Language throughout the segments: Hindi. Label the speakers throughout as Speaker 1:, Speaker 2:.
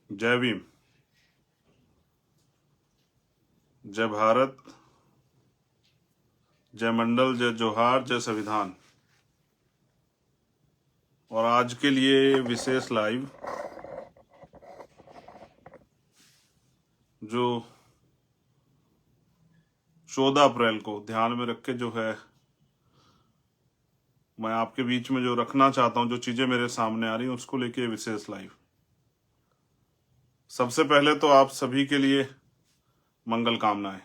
Speaker 1: जय भीम। जय भारत। जय मंडल। जय जोहार। जय संविधान। और आज के लिए विशेष लाइव जो 14 अप्रैल को ध्यान में रख के जो है मैं आपके बीच में जो रखना चाहता हूं, जो चीजें मेरे सामने आ रही हैं उसको लेके विशेष लाइव। सबसे पहले तो आप सभी के लिए मंगल कामनाएं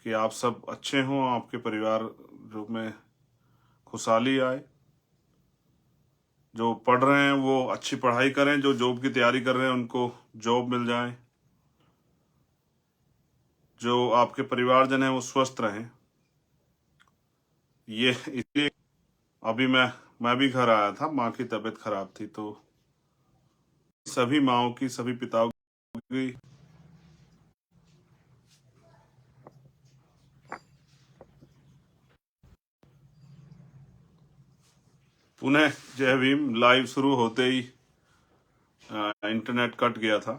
Speaker 1: कि आप सब अच्छे हों, आपके परिवार जो में खुशहाली आए। जो पढ़ रहे हैं वो अच्छी पढ़ाई करें, जो जॉब की तैयारी कर रहे हैं उनको जॉब मिल जाए, जो आपके परिवारजन हैं वो स्वस्थ रहें। ये इसलिए अभी मैं भी घर आया था, माँ की तबीयत खराब थी, तो सभी माँओं की, सभी पिताओं की पुनः जय भीम। लाइव शुरू होते ही इंटरनेट कट गया था।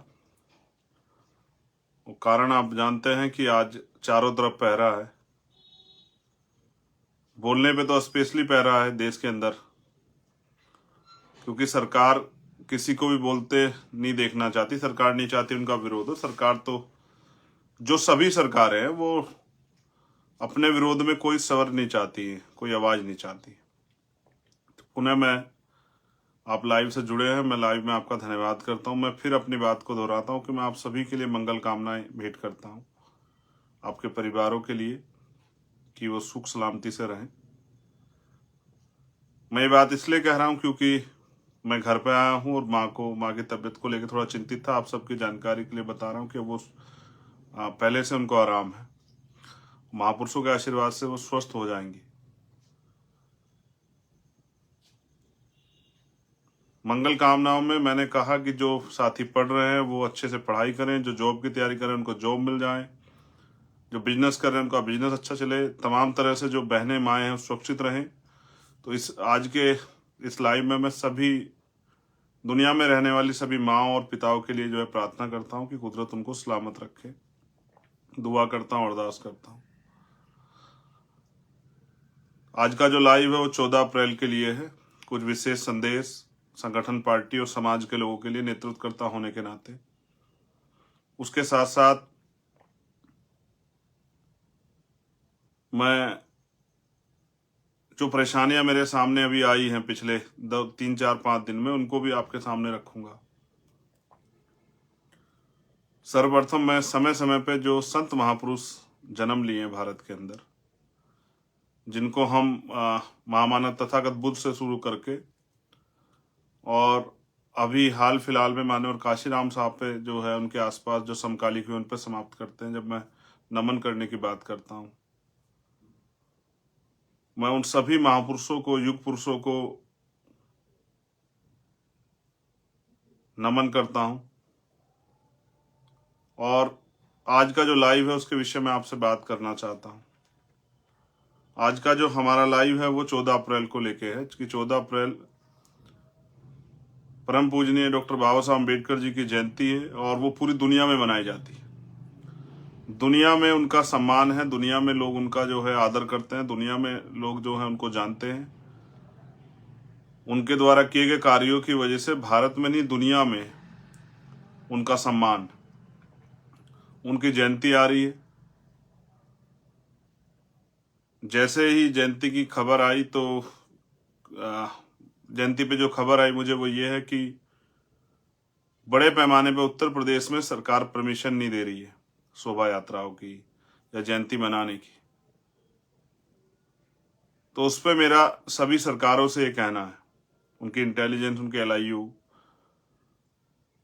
Speaker 1: वो कारण आप जानते हैं कि आज चारों तरफ पहरा है। बोलने पे तो स्पेशली पहरा है देश के अंदर, क्योंकि सरकार किसी को भी बोलते नहीं देखना चाहती। सरकार नहीं चाहती उनका विरोध हो। सरकार तो, जो सभी सरकारें हैं, वो अपने विरोध में कोई स्वर नहीं चाहती है, कोई आवाज नहीं चाहती। तो पुनः आप लाइव से जुड़े हैं, मैं लाइव में आपका धन्यवाद करता हूं। मैं फिर अपनी बात को दोहराता हूं कि मैं आप सभी के लिए मंगल कामनाएं भेंट करता हूं, आपके परिवारों के लिए, कि वो सुख सलामती से रहें। मैं ये बात इसलिए कह रहा हूं क्योंकि मैं घर पे आया हूं और माँ की तबीयत को लेकर थोड़ा चिंतित था। आप सबकी जानकारी के लिए बता रहा हूं कि वो पहले से उनको आराम है। महापुरुषों के आशीर्वाद से वो स्वस्थ हो जाएंगी। मंगल कामनाओं में मैंने कहा कि जो साथी पढ़ रहे हैं वो अच्छे से पढ़ाई करें, जो जॉब की तैयारी करें उनको जॉब मिल जाए, जो बिजनेस कर रहे हैं उनका बिजनेस अच्छा चले, तमाम तरह से जो बहनें माएँ हैं सुरक्षित रहें। तो इस आज के इस लाइव में मैं सभी दुनिया में रहने वाली सभी माँओं और पिताओं के लिए जो है प्रार्थना करता हूँ कि कुदरत उनको सलामत रखे। दुआ करता हूँ, अरदास करता हूँ। आज का जो लाइव है वो 14 अप्रैल के लिए है। कुछ विशेष संदेश संगठन, पार्टी और समाज के लोगों के लिए नेतृत्वकर्ता होने के नाते, उसके साथ साथ मैं जो परेशानियां मेरे सामने अभी आई हैं पिछले 3 4 5 दिन में, उनको भी आपके सामने रखूंगा। सर्वप्रथम मैं समय समय पे जो संत महापुरुष जन्म लिए हैं भारत के अंदर, जिनको हम महामानव तथागत बुद्ध से शुरू करके और अभी हाल फिलहाल में माननीय काशीराम साहब पे जो है उनके आसपास जो समकालिक हुए उन पर समाप्त करते हैं। जब मैं नमन करने की बात करता हूं, मैं उन सभी महापुरुषों को, युग पुरुषों को नमन करता हूं। और आज का जो लाइव है उसके विषय में आपसे बात करना चाहता हूं। आज का जो हमारा लाइव है वो 14 अप्रैल को लेके है कि 14 अप्रैल परम पूजनीय डॉक्टर बाबा साहब अम्बेडकर जी की जयंती है और वो पूरी दुनिया में मनाई जाती है। दुनिया में उनका सम्मान है, दुनिया में लोग उनका जो है आदर करते हैं, दुनिया में लोग जो है उनको जानते हैं। उनके द्वारा किए गए कार्यों की वजह से भारत में नहीं, दुनिया में उनका सम्मान। उनकी जयंती आ रही है। जैसे ही जयंती की खबर आई तो जयंती पे जो खबर आई मुझे वो ये है कि बड़े पैमाने पे उत्तर प्रदेश में सरकार परमिशन नहीं दे रही है शोभा यात्राओं की या जयंती मनाने की। तो उस पर मेरा सभी सरकारों से ये कहना है, उनकी इंटेलिजेंस, उनके LIU,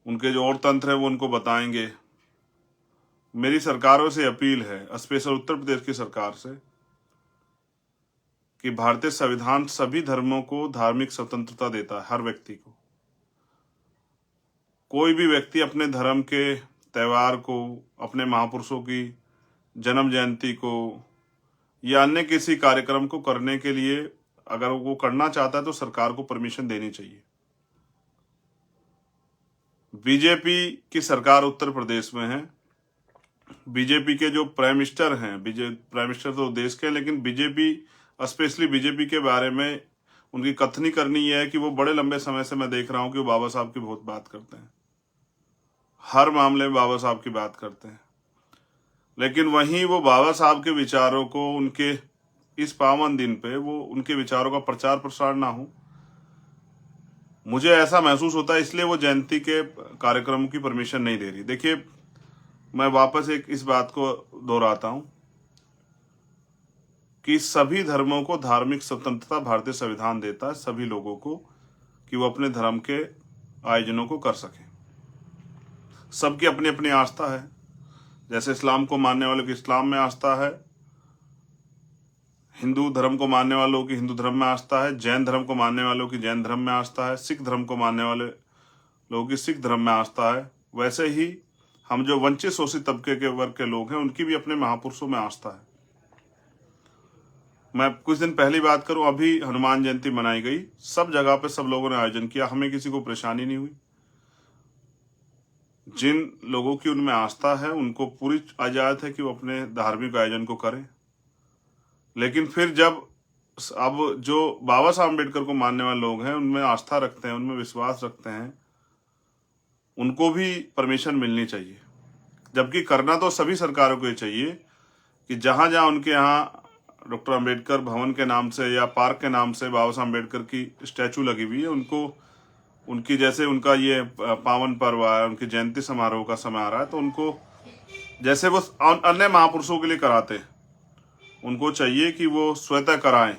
Speaker 1: उनके जो और तंत्र है वो उनको बताएंगे। मेरी सरकारों से अपील है, स्पेशल उत्तर प्रदेश की सरकार से, कि भारतीय संविधान सभी धर्मों को धार्मिक स्वतंत्रता देता है, हर व्यक्ति को। कोई भी व्यक्ति अपने धर्म के त्यौहार को, अपने महापुरुषों की जन्म जयंती को या अन्य किसी कार्यक्रम को करने के लिए अगर वो करना चाहता है तो सरकार को परमिशन देनी चाहिए। बीजेपी की सरकार उत्तर प्रदेश में है। बीजेपी के जो प्राइम मिनिस्टर हैं, प्राइम मिनिस्टर तो देश के हैं, लेकिन बीजेपी स्पेशली बीजेपी के बारे में उनकी कथनी करनी यह है कि वो बड़े लंबे समय से मैं देख रहा हूं कि वो बाबा साहब की बहुत बात करते हैं, हर मामले में बाबा साहब की बात करते हैं। लेकिन वहीं वो बाबा साहब के विचारों को उनके इस पावन दिन पे वो उनके विचारों का प्रचार प्रसार ना हो, मुझे ऐसा महसूस होता है, इसलिए वो जयंती के कार्यक्रम की परमिशन नहीं दे रही। देखिए, मैं वापस इस बात को दोहराता हूं कि सभी धर्मों को धार्मिक स्वतंत्रता भारतीय संविधान देता है सभी लोगों को कि वो अपने धर्म के आयोजनों को कर सकें। सबकी अपनी अपनी आस्था है। जैसे इस्लाम को मानने वालों की इस्लाम में आस्था है, हिंदू धर्म को मानने वालों की हिंदू धर्म में आस्था है, जैन धर्म को मानने वालों की जैन धर्म में आस्था है, सिख धर्म को मानने वाले लोगों की सिख धर्म में आस्था है। वैसे ही हम जो वंचित शोषित तबके के वर्ग के लोग हैं उनकी भी अपने महापुरुषों में आस्था है। मैं कुछ दिन पहली बात करूं, अभी हनुमान जयंती मनाई गई, सब जगह पे सब लोगों ने आयोजन किया, हमें किसी को परेशानी नहीं हुई। जिन लोगों की उनमें आस्था है उनको पूरी इजाजत है कि वो अपने धार्मिक आयोजन को करें। लेकिन फिर जब अब जो बाबा साहब अम्बेडकर को मानने वाले लोग हैं, उनमें आस्था रखते हैं, उनमें विश्वास रखते हैं, उनको भी परमिशन मिलनी चाहिए। जबकि करना तो सभी सरकारों को ही चाहिए कि जहां जहां उनके यहाँ डॉक्टर अम्बेडकर भवन के नाम से या पार्क के नाम से बाबा साहब अम्बेडकर की स्टैचू लगी हुई है, उनको उनकी जैसे उनका ये पावन पर्व है, उनकी जयंती समारोह का समय आ रहा है, तो उनको जैसे वो अन्य महापुरुषों के लिए कराते हैं, उनको चाहिए कि वो स्वतः कराएं।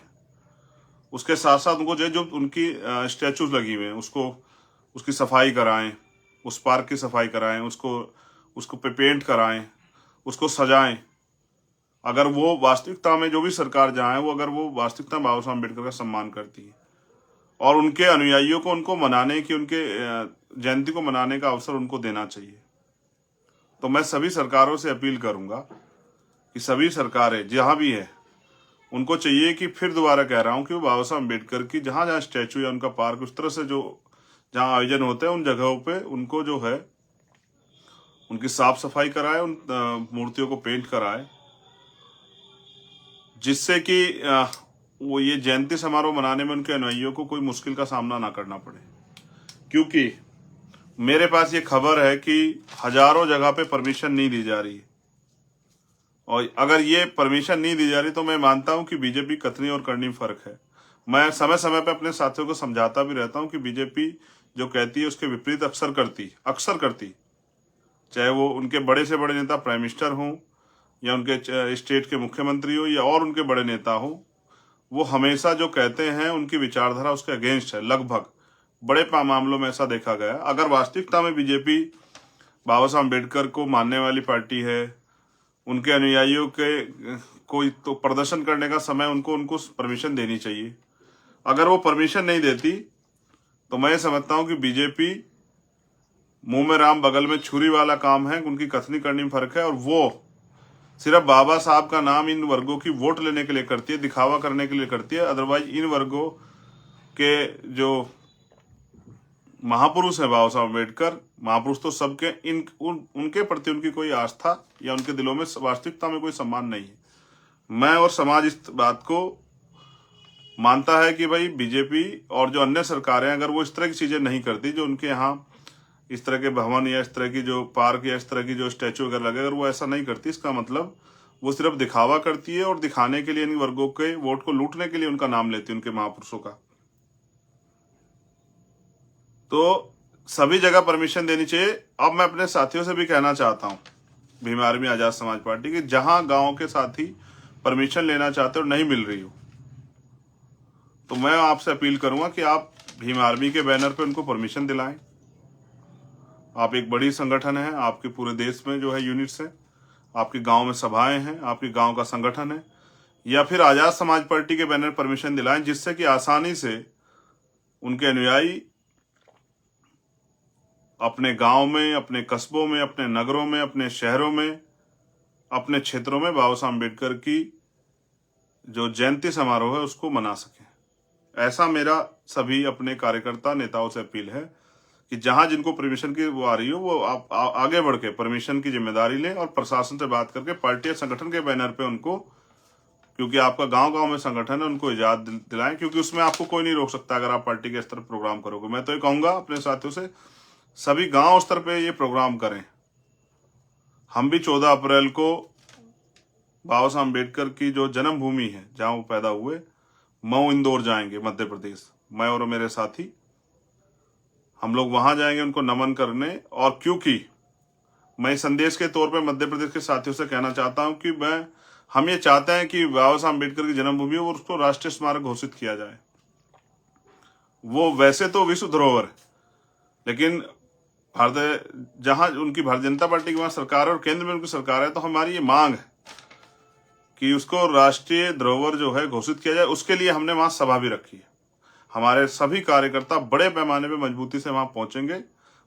Speaker 1: उसके साथ साथ उनको जो उनकी स्टैचूज लगी हुई हैं उसकी सफाई कराएं, उस पार्क की सफाई कराएं, उसको पेंट कराएं, उसको सजाएं। अगर वो वास्तविकता में, जो भी सरकार जहाँ है, वो अगर वो वास्तविकता में बाबा साहब अम्बेडकर का सम्मान करती है और उनके अनुयायियों को उनको मनाने की, उनके जयंती को मनाने का अवसर उनको देना चाहिए। तो मैं सभी सरकारों से अपील करूंगा कि सभी सरकारें जहां भी है उनको चाहिए कि, फिर दोबारा कह रहा हूं, कि वो बाबा साहब अम्बेडकर की जहां जहां स्टैचू या उनका पार्क उस तरह से जो जहां आयोजन होते हैं उन जगहों पे उनको जो है उनकी साफ सफाई कराए, उन मूर्तियों को पेंट कराए, जिससे कि वो ये जयंती समारोह मनाने में उनके अनुयायियों को कोई मुश्किल का सामना ना करना पड़े। क्योंकि मेरे पास ये खबर है कि हजारों जगह पे परमिशन नहीं दी जा रही है, और अगर ये परमिशन नहीं दी जा रही तो मैं मानता हूं कि बीजेपी कथनी और करनी में फर्क है। मैं समय समय पे अपने साथियों को समझाता भी रहता हूं कि बीजेपी जो कहती है उसके विपरीत अक्सर करती, चाहे वो उनके बड़े से बड़े नेता प्राइम मिनिस्टर हों या उनके स्टेट के मुख्यमंत्री हो या और उनके बड़े नेता हो, वो हमेशा जो कहते हैं उनकी विचारधारा उसके अगेंस्ट है। लगभग बड़े मामलों में ऐसा देखा गया। अगर वास्तविकता में बीजेपी बाबा साहब अम्बेडकर को मानने वाली पार्टी है, उनके अनुयायियों के कोई तो प्रदर्शन करने का समय उनको परमिशन देनी चाहिए। अगर वो परमिशन नहीं देती तो मैं समझता हूं कि बीजेपी मुंह में राम बगल में छुरी वाला काम है, उनकी कथनी करनी में फर्क है। और वो सिर्फ बाबा साहब का नाम इन वर्गों की वोट लेने के लिए करती है, दिखावा करने के लिए करती है। अदरवाइज इन वर्गों के जो महापुरुष है बाबा साहब अम्बेडकर, महापुरुष तो सबके, उनके प्रति उनकी कोई आस्था या उनके दिलों में वास्तविकता में कोई सम्मान नहीं है। मैं और समाज इस बात को मानता है कि भाई बीजेपी और जो अन्य सरकारें, अगर वो इस तरह की चीजें नहीं करती, जो उनके यहाँ इस तरह के भवन या इस तरह की जो पार्क या इस तरह की जो स्टैचू वगैरह लगे, अगर वो ऐसा नहीं करती, इसका मतलब वो सिर्फ दिखावा करती है और दिखाने के लिए इन वर्गों के वोट को लूटने के लिए उनका नाम लेती है, उनके महापुरुषों का। तो सभी जगह परमिशन देनी चाहिए। अब मैं अपने साथियों से भी कहना चाहता हूं, भीम आर्मी आजाद समाज पार्टी की, जहां गांव के साथी परमिशन लेना चाहते हो, नहीं मिल रही हो, तो मैं आपसे अपील करूंगा कि आप भीम आर्मी के बैनर पे उनको परमिशन दिलाएं। आप एक बड़ी संगठन है, आपके पूरे देश में जो है यूनिट्स है, आपके गांव में सभाएं हैं, आपके गांव का संगठन है, या फिर आजाद समाज पार्टी के बैनर परमिशन दिलाएं, जिससे कि आसानी से उनके अनुयायी अपने गांव में, अपने कस्बों में, अपने नगरों में, अपने शहरों में, अपने क्षेत्रों में बाबा साहब अम्बेडकर की जो जयंती समारोह है उसको मना सकें। ऐसा मेरा सभी अपने कार्यकर्ता नेताओं से अपील है कि जहां जिनको परमिशन की वो आ रही हो वो आप आगे बढ़ के परमिशन की जिम्मेदारी लें और प्रशासन से बात करके पार्टी या संगठन के बैनर पे उनको, क्योंकि आपका गांव गांव में संगठन है, उनको इजाजत दिलाएं, क्योंकि उसमें आपको कोई नहीं रोक सकता अगर आप पार्टी के स्तर पर प्रोग्राम करोगे। मैं तो ये कहूंगा अपने साथियों से, सभी गांव स्तर पे ये प्रोग्राम करें। हम भी 14 अप्रैल को बाबा साहब अम्बेडकर की जो जन्मभूमि है जहां वो पैदा हुए, मऊ इंदौर जाएंगे मध्य प्रदेश, मैं और मेरे साथी हम लोग वहां जाएंगे उनको नमन करने। और क्योंकि मैं इस संदेश के तौर पे मध्य प्रदेश के साथियों से कहना चाहता हूं कि हम ये चाहते हैं कि बाबा साहब अम्बेडकर की जन्मभूमि और उसको राष्ट्रीय स्मारक घोषित किया जाए। वो वैसे तो विश्व धरोहर है, लेकिन भारत जहां उनकी भारतीय जनता पार्टी की वहां सरकार है और केंद्र में उनकी सरकार है, तो हमारी ये मांग है कि उसको राष्ट्रीय धरोहर जो है घोषित किया जाए। उसके लिए हमने वहां सभा भी रखी है। हमारे सभी कार्यकर्ता बड़े पैमाने पे मजबूती से वहां पहुंचेंगे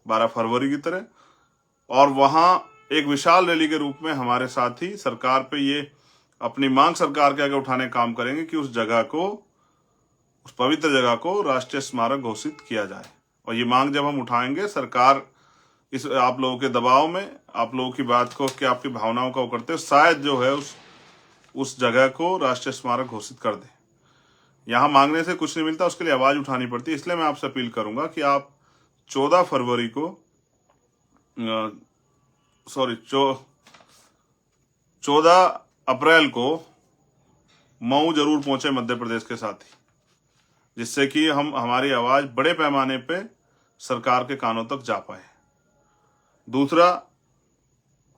Speaker 1: 12 फरवरी की तरह, और वहां एक विशाल रैली के रूप में हमारे साथी सरकार पे ये अपनी मांग सरकार के आगे उठाने का काम करेंगे कि उस जगह को, उस पवित्र जगह को राष्ट्रीय स्मारक घोषित किया जाए। और ये मांग जब हम उठाएंगे, सरकार इस आप लोगों के दबाव में, आप लोगों की बात को, कि आपकी भावनाओं का वो करते हुए शायद जो है उस जगह को राष्ट्रीय स्मारक घोषित कर दे। यहाँ मांगने से कुछ नहीं मिलता, उसके लिए आवाज उठानी पड़ती है। इसलिए मैं आपसे अपील करूंगा कि आप 14 फरवरी को 14 अप्रैल को मऊ जरूर पहुंचे मध्य प्रदेश के साथी, जिससे कि हमारी आवाज बड़े पैमाने पे सरकार के कानों तक जा पाए। दूसरा,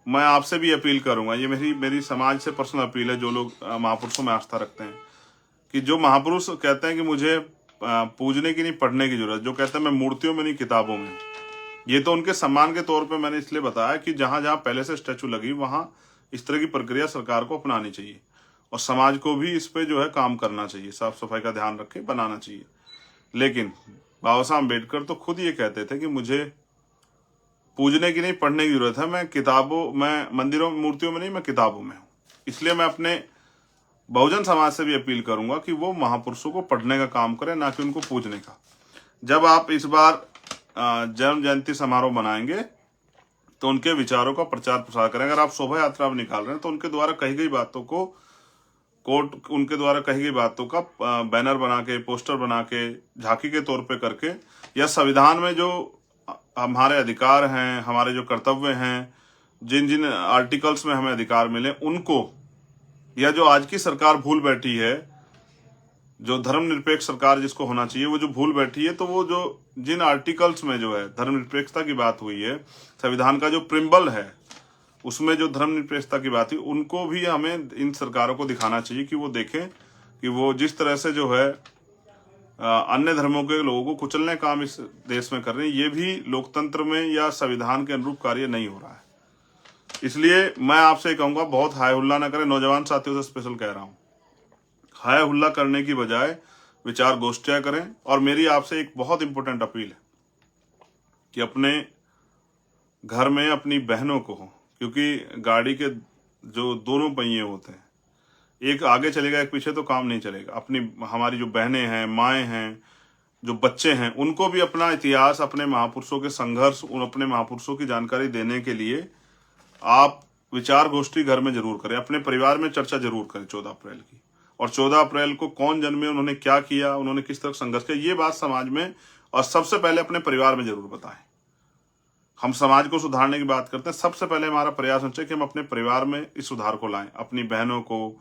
Speaker 1: मैं आपसे भी अपील करूंगा, ये मेरी समाज से पर्सनल अपील है, जो लोग महापुरुषों में आस्था रखते हैं, कि जो महापुरुष कहते हैं कि मुझे पूजने की नहीं पढ़ने की जरूरत, जो कहते हैं मैं मूर्तियों में नहीं किताबों में, ये तो उनके सम्मान के तौर पे मैंने इसलिए बताया कि जहां जहां पहले से स्टैचू लगी वहां इस तरह की प्रक्रिया सरकार को अपनानी चाहिए और समाज को भी इस पे जो है काम करना चाहिए, साफ सफाई का ध्यान रख के बनाना चाहिए। लेकिन बाबा साहब अम्बेडकर तो खुद ये कहते थे कि मुझे पूजने की नहीं पढ़ने की जरूरत है, मैं मंदिरों मूर्तियों में नहीं, मैं किताबों में हूँ। इसलिए मैं अपने बहुजन समाज से भी अपील करूंगा कि वो महापुरुषों को पढ़ने का काम करें, ना कि उनको पूजने का। जब आप इस बार जन्म जयंती समारोह मनाएंगे तो उनके विचारों का प्रचार प्रसार करें। अगर आप शोभा यात्रा निकाल रहे हैं तो उनके द्वारा कही गई बातों को उनके द्वारा कही गई बातों का बैनर बना के, पोस्टर बना के, झांकी के तौर पे करके, या संविधान में जो हमारे अधिकार हैं, हमारे जो कर्तव्य हैं, जिन जिन आर्टिकल्स में हमें अधिकार मिले उनको, या जो आज की सरकार भूल बैठी है, जो धर्मनिरपेक्ष सरकार जिसको होना चाहिए, वो जो भूल बैठी है, तो वो जो जिन आर्टिकल्स में जो है धर्मनिरपेक्षता की बात हुई है, संविधान का जो प्रिम्बल है उसमें जो धर्मनिरपेक्षता की बात हुई, उनको भी हमें इन सरकारों को दिखाना चाहिए कि वो देखें कि वो जिस तरह से जो है अन्य धर्मों के लोगों को कुचलने का काम इस देश में कर रहे हैं, ये भी लोकतंत्र में या संविधान के अनुरूप कार्य नहीं हो रहा है। इसलिए मैं आपसे कहूंगा, बहुत हाय हुल्ला ना करें। नौजवान साथियों से स्पेशल कह रहा हूं, हाय हुल्ला करने की बजाय विचार गोष्ठियां करें। और मेरी आपसे एक बहुत इंपॉर्टेंट अपील है कि अपने घर में अपनी बहनों को, क्योंकि गाड़ी के जो दोनों पहिए होते हैं, एक आगे चलेगा एक पीछे, तो काम नहीं चलेगा। हमारी जो बहनें हैं, माएँ हैं, जो बच्चे हैं, उनको भी अपना इतिहास, अपने महापुरुषों के संघर्ष, अपने महापुरुषों की जानकारी देने के लिए आप विचार गोष्ठी घर में जरूर करें, अपने परिवार में चर्चा जरूर करें 14 अप्रैल की। और 14 अप्रैल को कौन जन्मे, उन्होंने क्या किया, उन्होंने किस तरह संघर्ष किया, ये बात समाज में और सबसे पहले अपने परिवार में जरूर बताएं। हम समाज को सुधारने की बात करते हैं, सबसे पहले हमारा प्रयास होना चाहिए कि हम अपने परिवार में इस सुधार को लाएं। अपनी बहनों को,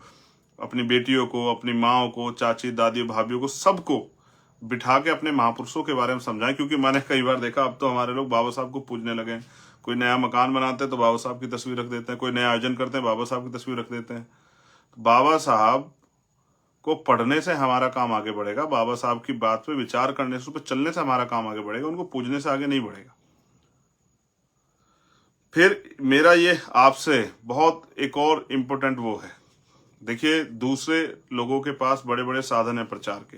Speaker 1: अपनी बेटियों को, अपनी माओ को, चाची, दादी, भाभीियों को, सबको बिठा के अपने महापुरुषों के बारे में समझाएं। क्योंकि मैंने कई बार देखा, अब तो हमारे लोग बाबा साहब को पूजने लगे हैं। कोई नया मकान बनाते हैं तो बाबा साहब की तस्वीर रख देते हैं, कोई नया आयोजन करते हैं बाबा साहब की तस्वीर रख देते हैं। बाबा साहब को पढ़ने से हमारा काम आगे बढ़ेगा, बाबा साहब की बात पे विचार करने से, उस पर चलने से हमारा काम आगे बढ़ेगा, उनको पूजने से आगे नहीं बढ़ेगा। फिर मेरा ये आपसे बहुत एक और इम्पोर्टेंट वो है, देखिए दूसरे लोगों के पास बड़े बड़े साधन है प्रचार के,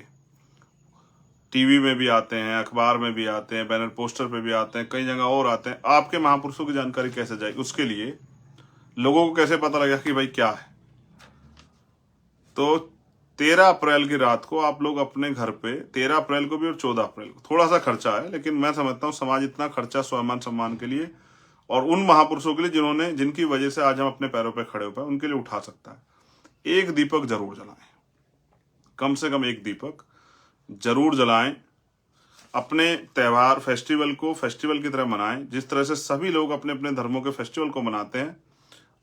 Speaker 1: टीवी में भी आते हैं, अखबार में भी आते हैं, बैनर पोस्टर पे भी आते हैं, कई जगह और आते हैं। आपके महापुरुषों की जानकारी कैसे जाएगी, उसके लिए लोगों को कैसे पता लगेगा कि भाई क्या है। तो 13 अप्रैल की रात को आप लोग अपने घर पे, 13 अप्रैल को भी और 14 अप्रैल को थोड़ा सा खर्चा है, लेकिन मैं समझता हूँ समाज इतना खर्चा स्वाभिमान सम्मान के लिए और उन महापुरुषों के लिए जिनकी वजह से आज हम अपने पैरों पे खड़े हो पाए, उनके लिए उठा सकता है। एक दीपक जरूर जलाएं, कम से कम एक दीपक जरूर जलाएं। अपने त्योहार फेस्टिवल को फेस्टिवल की तरह मनाएं, जिस तरह से सभी लोग अपने अपने धर्मों के फेस्टिवल को मनाते हैं,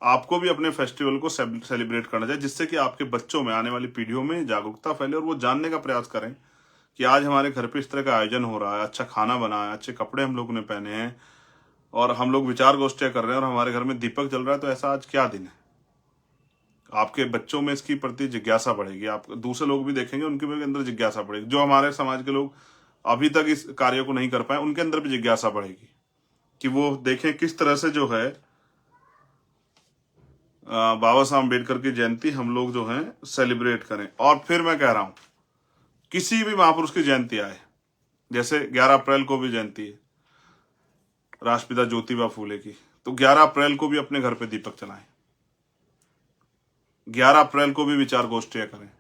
Speaker 1: आपको भी अपने फेस्टिवल को सेलिब्रेट करना चाहिए, जिससे कि आपके बच्चों में, आने वाली पीढ़ियों में जागरूकता फैले और वो जानने का प्रयास करें कि आज हमारे घर पे इस तरह का आयोजन हो रहा है, अच्छा खाना बना है, अच्छे कपड़े हम लोगों ने पहने हैं और हम लोग विचार गोष्ठियां कर रहे हैं और हमारे घर में दीपक जल रहा है, तो ऐसा आज क्या दिन है। आपके बच्चों में इसकी प्रति जिज्ञासा बढ़ेगी, आप दूसरे लोग भी देखेंगे, उनके भी अंदर जिज्ञासा बढ़ेगी। जो हमारे समाज के लोग अभी तक इस कार्य को नहीं कर पाए, उनके अंदर भी जिज्ञासा बढ़ेगी कि वो देखें किस तरह से जो है बाबा साहब अम्बेडकर की जयंती हम लोग जो है सेलिब्रेट करें। और फिर मैं कह रहा हूं, किसी भी महापुरुष की जयंती आए, जैसे 11 अप्रैल को भी जयंती है राष्ट्रपिता ज्योतिबा फूले की, तो 11 अप्रैल को भी अपने घर पे दीपक जलाएं, 11 अप्रैल को भी विचार गोष्ठियां करें,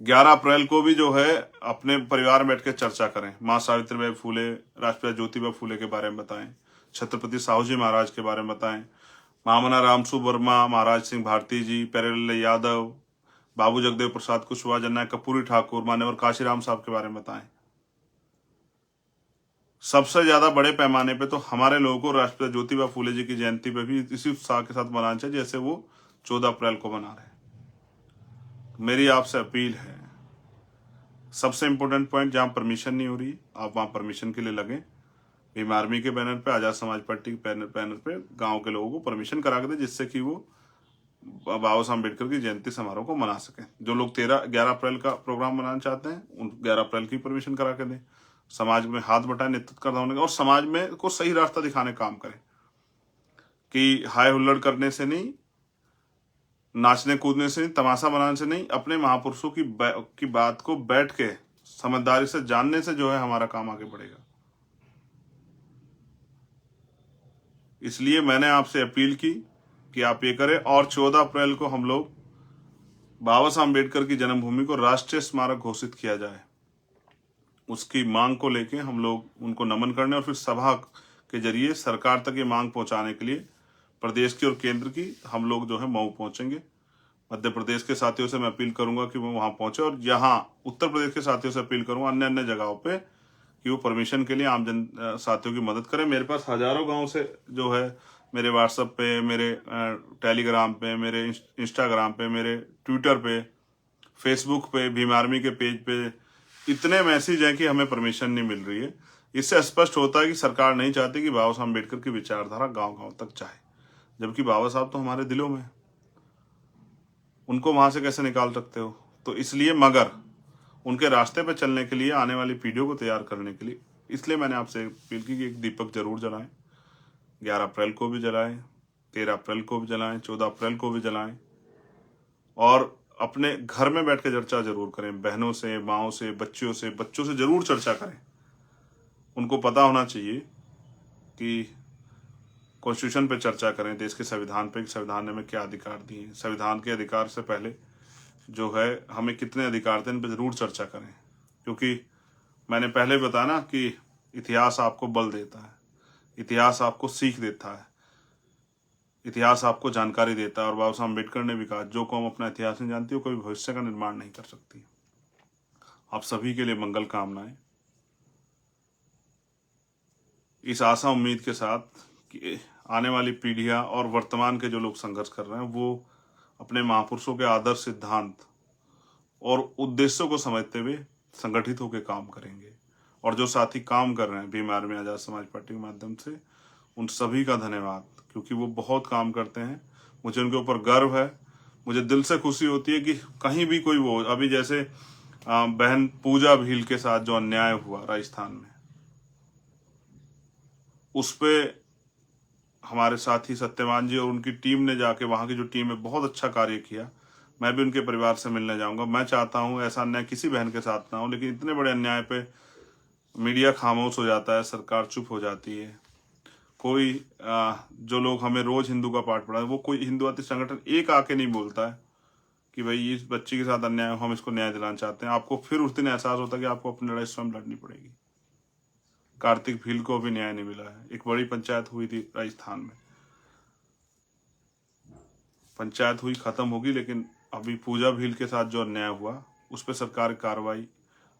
Speaker 1: 11 अप्रैल को भी जो है अपने परिवार में बैठ के चर्चा करें, माँ सावित्रीबाई फूले, राष्ट्रपिता ज्योतिबा फूले के बारे में बताएं, छत्रपति साहू जी महाराज के बारे में बताएं, महामना रामसु वर्मा, महाराज सिंह भारती जी, प्यारेलाल यादव, बाबू जगदेव प्रसाद कुशवाहा, जननायक कर्पूरी ठाकुर, मान्यवर काशीराम साहब के बारे में बताएं। सबसे ज्यादा बड़े पैमाने पे तो हमारे लोगों को राष्ट्रपिता ज्योतिबा फूले जी की जयंती पे भी इसी उत्साह के साथ मनाना चाहिए जैसे वो 14 अप्रैल को मना रहे हैं। मेरी आपसे अपील है, सबसे इंपॉर्टेंट पॉइंट, जहां परमिशन नहीं हो रही आप वहां परमिशन के लिए लगें। भीम आर्मी के बैनर पे, आजाद समाज पार्टी के बैनर पे गांव के लोगों को परमिशन करा के दे, जिससे कि वो बाबा साहब अम्बेडकर की जयंती समारोह को मना सकें। जो लोग 11 अप्रैल का प्रोग्राम मनाना चाहते हैं, उन 11 अप्रैल की परमिशन करा के दें। समाज में हाथ बटाएं, नेतृत्व करना होने का, और समाज में को सही रास्ता दिखाने का काम करें कि हाय हुल्लड़ करने से नहीं, नाचने कूदने से नहीं, तमाशा बनाने से नहीं, अपने महापुरुषों की बात को बैठ के समझदारी से जानने से जो है हमारा काम आगे बढ़ेगा। इसलिए मैंने आपसे अपील की कि आप ये करें और 14 अप्रैल को हम लोग बाबा साहब अम्बेडकर की जन्मभूमि को राष्ट्रीय स्मारक घोषित किया जाए। उसकी मांग को लेके हम लोग उनको नमन करने और फिर सभा के जरिए सरकार तक ये मांग पहुंचाने के लिए प्रदेश की और केंद्र की हम लोग जो है मऊ पहुंचेंगे। मध्य प्रदेश के साथियों से मैं अपील करूंगा कि वो वहां पहुंचे, और यहाँ उत्तर प्रदेश के साथियों से अपील करूंगा अन्य अन्य जगहों पे कि वो परमिशन के लिए आम जन साथियों की मदद करें। मेरे पास हजारों गांव से जो है मेरे व्हाट्सएप पे, मेरे टेलीग्राम पे, मेरे इंस्टाग्राम पे, मेरे ट्विटर पे, फेसबुक पे, भीम आर्मी के पेज पे इतने मैसेज हैं कि हमें परमिशन नहीं मिल रही है। इससे स्पष्ट होता है कि सरकार नहीं चाहती कि बाबा साहब अम्बेडकर की विचारधारा गांव गांव तक जाए, जबकि बाबा साहब तो हमारे दिलों में, उनको वहां से कैसे निकाल सकते हो। तो इसलिए, मगर उनके रास्ते पे चलने के लिए, आने वाली पीढ़ियों को तैयार करने के लिए, इसलिए मैंने आपसे अपील की कि एक दीपक जरूर जलाएं। 11 अप्रैल को भी जलाएं, 13 अप्रैल को भी जलाएं, 14 अप्रैल को भी जलाएं, और अपने घर में बैठ के चर्चा जरूर करें, बहनों से, माओं से, बच्चों से जरूर चर्चा करें। उनको पता होना चाहिए कि कॉन्स्टिट्यूशन पे चर्चा करें, देश के संविधान पे, संविधान ने हमें क्या अधिकार दिए हैं, संविधान के अधिकार से पहले जो है हमें कितने अधिकार थे, इन पर जरूर चर्चा करें। क्योंकि मैंने पहले बताया ना कि इतिहास आपको बल देता है, इतिहास आपको सीख देता है, इतिहास आपको जानकारी देता है। और बाबा साहब अम्बेडकर ने भी कहा, जो कौम अपना इतिहास नहीं जानती वो कभी भविष्य का निर्माण नहीं कर सकती। आप सभी के लिए मंगल कामनाएं, इस आशा उम्मीद के साथ कि आने वाली पीढ़ियां और वर्तमान के जो लोग संघर्ष कर रहे हैं वो अपने महापुरुषों के आदर्श, सिद्धांत और उद्देश्यों को समझते हुए संगठित होकर काम करेंगे। और जो साथी काम कर रहे हैं भीम आर्मी आजाद समाज पार्टी के माध्यम से, उन सभी का धन्यवाद, क्योंकि वो बहुत काम करते हैं। मुझे उनके ऊपर गर्व है। मुझे दिल से खुशी होती है कि कहीं भी कोई वो, अभी जैसे बहन पूजा भील के साथ जो अन्याय हुआ राजस्थान में, उस पे हमारे साथी सत्यवान जी और उनकी टीम ने जाके, वहां की जो टीम है, बहुत अच्छा कार्य किया। मैं भी उनके परिवार से मिलने जाऊंगा। मैं चाहता हूं ऐसा अन्याय किसी बहन के साथ ना हो, लेकिन इतने बड़े अन्याय पे मीडिया खामोश हो जाता है, सरकार चुप हो जाती है। कोई जो लोग हमें रोज हिंदू का पाठ पढ़ा है, वो कोई हिंदुत्व संगठन एक आके नहीं बोलता है कि भाई इस बच्ची के साथ अन्याय हो, हम इसको न्याय दिलाना चाहते हैं, आपको फिर उस दिन एहसास होता है कि आपको अपनी लड़ाई स्वयं लड़नी पड़ेगी। कार्तिक भील को भी न्याय नहीं मिला है। एक बड़ी पंचायत हुई थी राजस्थान में, पंचायत हुई, खत्म होगी, लेकिन अभी पूजा भील के साथ जो अन्याय हुआ उस पर सरकार की कार्रवाई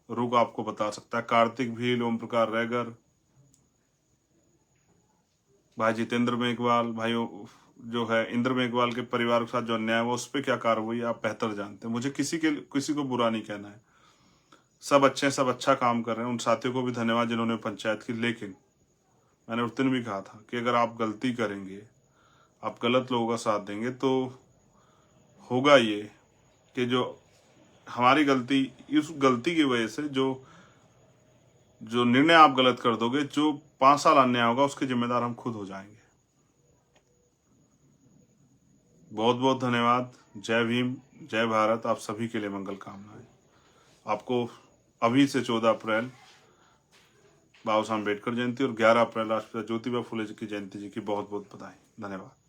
Speaker 1: रुक आपको बता सकता है। कार्तिक भील, ओम प्रकाश रैगर, भाई जितेंद्र मेघवाल, भाई जो है इंद्र मेघवाल के परिवार के साथ जो अन्याय हुआ उस पर क्या कार्रवाई आप बेहतर जानते हैं। मुझे किसी को बुरा नहीं कहना है, सब अच्छे हैं, सब अच्छा काम कर रहे हैं। उन साथियों को भी धन्यवाद जिन्होंने पंचायत की। लेकिन मैंने उस दिन भी कहा था कि अगर आप गलती करेंगे, आप गलत लोगों का साथ देंगे, तो होगा ये कि जो हमारी गलती, इस गलती की वजह से जो निर्णय आप गलत कर दोगे, जो 5 साल अन्याय होगा उसके जिम्मेदार हम खुद हो जाएंगे। बहुत बहुत धन्यवाद। जय भीम, जय भारत। आप सभी के लिए मंगल कामनाएं। आपको अभी से 14 अप्रैल बाबा साहब अम्बेडकर जयंती और 11 अप्रैल राष्ट्रपिता ज्योतिबा फुले जी की जयंती जी की बहुत बहुत बधाई। धन्यवाद।